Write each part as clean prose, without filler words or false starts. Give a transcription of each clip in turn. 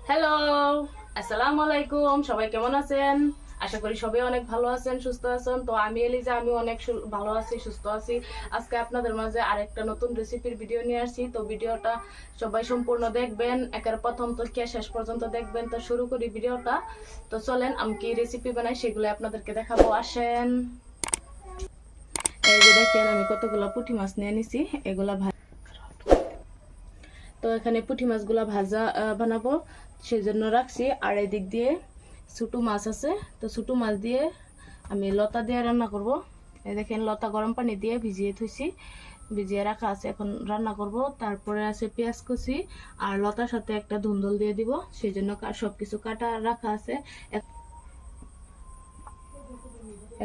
Hello, আসসালামু আলাইকুম। সবাই কেমন আছেন? আশা করি সবাই অনেক ভালো আছেন, সুস্থ আছেন। তো আমি এলিজা, আমি অনেক ভালো আছি, সুস্থ আছি। আজকে আপনাদের মাঝে আরেকটা নতুন রেসিপির ভিডিও নিয়ে আসছি। তো ভিডিওটা সবাই সম্পূর্ণ দেখবেন, একের প্রথম থেকে শেষ পর্যন্ত দেখবেন। তো শুরু করি ভিডিওটা। তো চলেন, আমি কি রেসিপি বানাই সেগুলো আপনাদেরকে দেখাবো, আসেন। এই যে দেখেন, আমি কতগুলো পুঁটি মাছ নিয়ে নিছি, এগুলা তো এখানে পুঁটি মাছগুলো ভাজা বানাবো সেই জন্য রাখছি। আর এদিক দিয়ে ছোটো মাছ আছে, তো ছোটো মাছ দিয়ে আমি লতা দিয়ে রান্না করব। এই দেখেন, লতা গরম পানি দিয়ে ভিজিয়ে থুইছি, ভিজিয়ে রাখা আছে, এখন রান্না করব। তারপরে আছে পেঁয়াজ কুচি, আর লতার সাথে একটা ধুন্দল দিয়ে দিব, সেই জন্য সব কিছু কাটা রাখা আছে।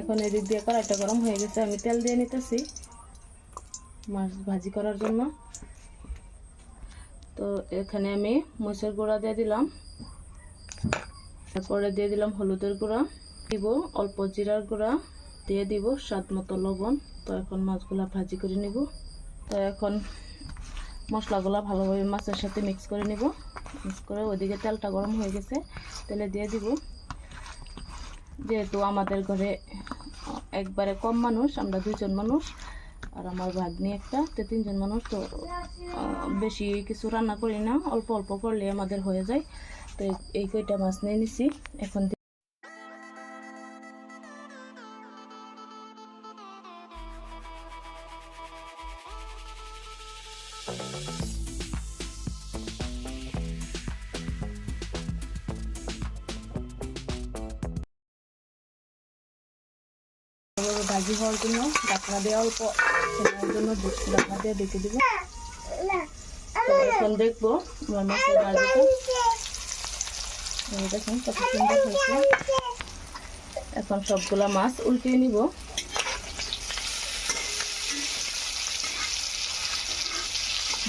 এখন এদিক দিয়ে কড়াইটা গরম হয়ে গেছে, আমি তেল দিয়ে নিতেছি মাছ ভাজি করার জন্য। তো এখানে আমি মরিচের গুঁড়া দিয়ে দিলাম, তারপরে দিয়ে দিলাম হলুদের গুঁড়া, দিব অল্প জিরার গুঁড়া, দিয়ে দিব স্বাদ মতো লবণ। তো এখন মাছগুলা ভাজি করে নিব। তো এখন মশলাগুলা ভালোভাবে মাছের সাথে মিক্স করে নিব। মিক্স করে ওইদিকে তেলটা গরম হয়ে গেছে, তেলে দিয়ে দিব। যেহেতু আমাদের ঘরে একবারে কম মানুষ, আমরা 2জন মানুষ আর আমার ভাগ্নি একটা, তো 3জন মানুষ। তো বেশি কিছু রান্না করি না, অল্প অল্প করলে আমাদের হয়ে যায়। তো এই কয়টা মাছ নিয়ে নিছি। এখন ভাজি হওয়ার জন্য ঢাকনা দিয়ে অল্প সময়ের জন্য ঢাকনা দিয়ে ডেকে দিব। তো এখন দেখবো আমার মাছের ভাজিটা, দেখুন কত সুন্দর হয়েছে। এখন সবগুলা মাছ উল্টিয়ে নিব।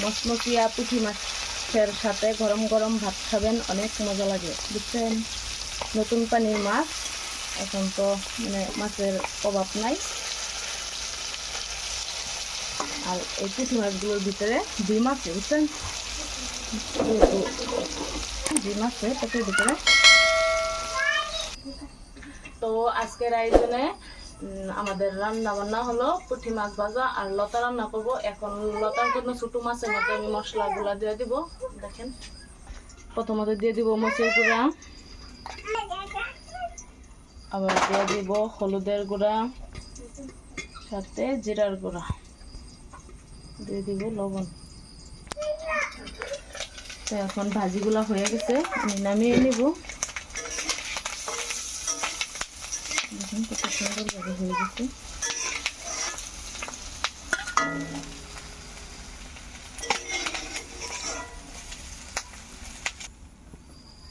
মচমচিয়া পুঁটি মাছের সাথে গরম গরম ভাত খাবেন, অনেক মজা লাগে, বুঝছেন। নতুন পানির মাছ, এখন তো মানে মাছের অভাব নাই। আর এই পুঁটি মাছগুলোর ভিতরে ডিম আছে, বুঝছেন, ডিম আছে পেটের ভিতরে। তো আজকের আয়োজনে আমাদের রান্না বান্না হলো পুঁটি মাছ ভাজা আর লতা রান্না করব। এখন লতার জন্য ছোটো মাছের মধ্যে আমি মশলাগুলো দিয়ে দিব। দেখেন, প্রথমত দিয়ে দিব মরিচের গুঁড়া, আবার দিয়ে দিব হলুদের গুঁড়া, সাথে জিরার গুঁড়া, দিয়ে দিব লবণ। তো এখন ভাজিগুলা হয়ে গেছে, আমি নামিয়ে নিব। দেখুন কত সুন্দরভাবে হয়ে গেছে।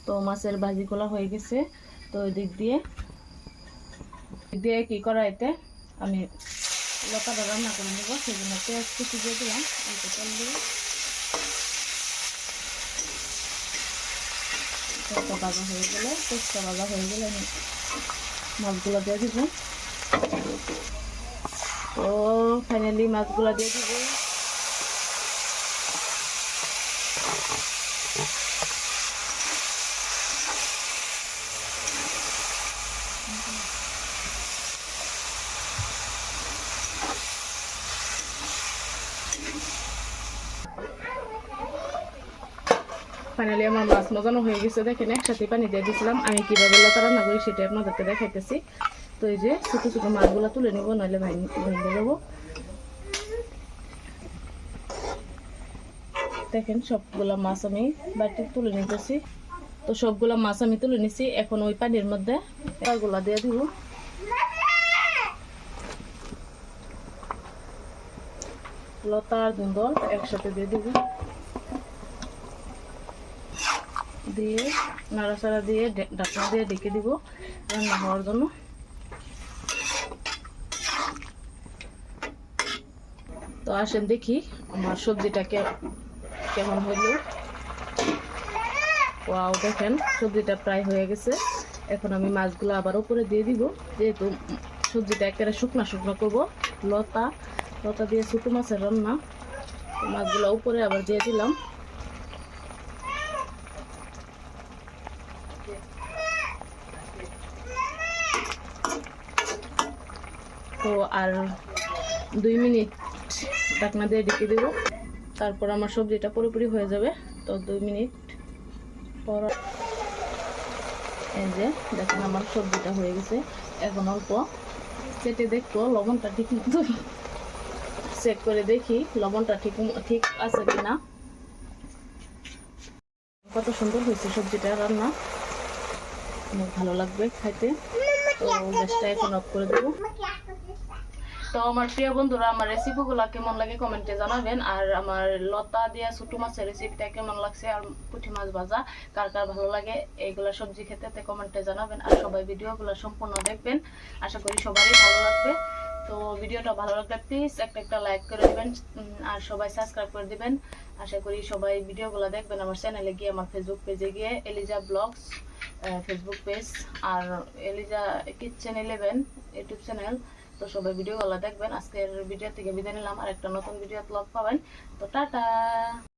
তো মাছের ভাজিগুলা হয়ে গেছে। তো ওই দিক দিয়ে কি করা, এতে আমি লতাটা রান্না করে নেব, সেই জন্য পেঁয়াজ কুচি দিয়ে দিলাম, অল্প তেল দিয়ে তেলটা ভাজা হয়ে গেলে, পেঁয়াজটা ভাজা হয়ে গেলে আমি মাছগুলো দিয়ে দিব। তো ফাইনালি মাছগুলো দিয়ে দিব। ফাইনালি আমার মাছ মজানো হয়ে গেছে। দেখেন, একসাথে পানি দিয়ে দিয়েছিলাম। আমি কীভাবে লতা রান্না করি সেটা আপনাদেরকে দেখাইতেছি। তো এই যে ছোটো ছোটো মাছগুলো তুলে নেবো, নাহলে ভেঙে দেবো। দেখেন, সবগুলা মাছ আমি বাড়িতে তুলে নিতেছি। তো সবগুলা মাছ আমি তুলে নিছি। এখন ওই পানির মধ্যে এগুলা দিয়ে দিব। লতা আর ধুন্দল একসাথে দিয়ে দিব, দিয়ে নাড়াচাড়া দিয়ে ঢাকনা দিয়ে ঢেকে দিব রান্না হওয়ার জন্য। তো আসেন দেখি আমার সবজিটাকে কেমন হলো। ওয়াও, দেখেন সবজিটা প্রায় হয়ে গেছে। এখন আমি মাছগুলো আবার উপরে দিয়ে দিব, যেহেতু সবজিটা একেবারে শুকনা শুকনো করবো। লতা দিয়ে ছোটো মাছের রান্না। মাছগুলো উপরে আবার দিয়ে দিলাম। তো আর 2 মিনিট ঢাকনা দিয়ে ঢেকে দেবো, তারপর আমার সবজিটা পুরোপুরি হয়ে যাবে। তো 2 মিনিট পর এই যে দেখেন আমার সবজিটা হয়ে গেছে। এখন অল্প চেটে দেখবো লবণটা ঠিক মতো চেক করে দেখি লবণটা ঠিক আছে কিনা। কত সুন্দর হয়েছে সবজিটা রান্না, অনেক ভালো লাগবে খাইতে। তো গ্যাসটা এখন অফ করে দেবো। তো আমার প্রিয় বন্ধুরা, আমার রেসিপিগুলো কেমন লাগে কমেন্টে জানাবেন। আর আমার লতা দিয়া ছোটো মাছের রেসিপিটা কেমন লাগছে, আর পুঁটি মাছ ভাজা কার কার ভালো লাগে এইগুলা সবজি খেতে কমেন্টে জানাবেন। আর সবাই ভিডিওগুলো সম্পূর্ণ দেখবেন, আশা করি সবারই ভালো লাগবে। তো ভিডিওটা ভালো লাগলে প্লিজ একটা লাইক করে দিবেন, আর সবাই সাবস্ক্রাইব করে দিবেন। আশা করি সবাই ভিডিওগুলো দেখবেন। আমার চ্যানেলে গিয়ে, আমার ফেসবুক পেজে গিয়ে এলিজা ব্লগস ফেসবুক পেজ, আর এলিজা কিচেন 11 ইউটিউব চ্যানেল। তো সবাই ভিডিওগুলো দেখবেন। আজকের ভিডিও থেকে বিদায় নিলাম, আর একটা নতুন ভিডিও ব্লগ পাবেন। তো টাটা।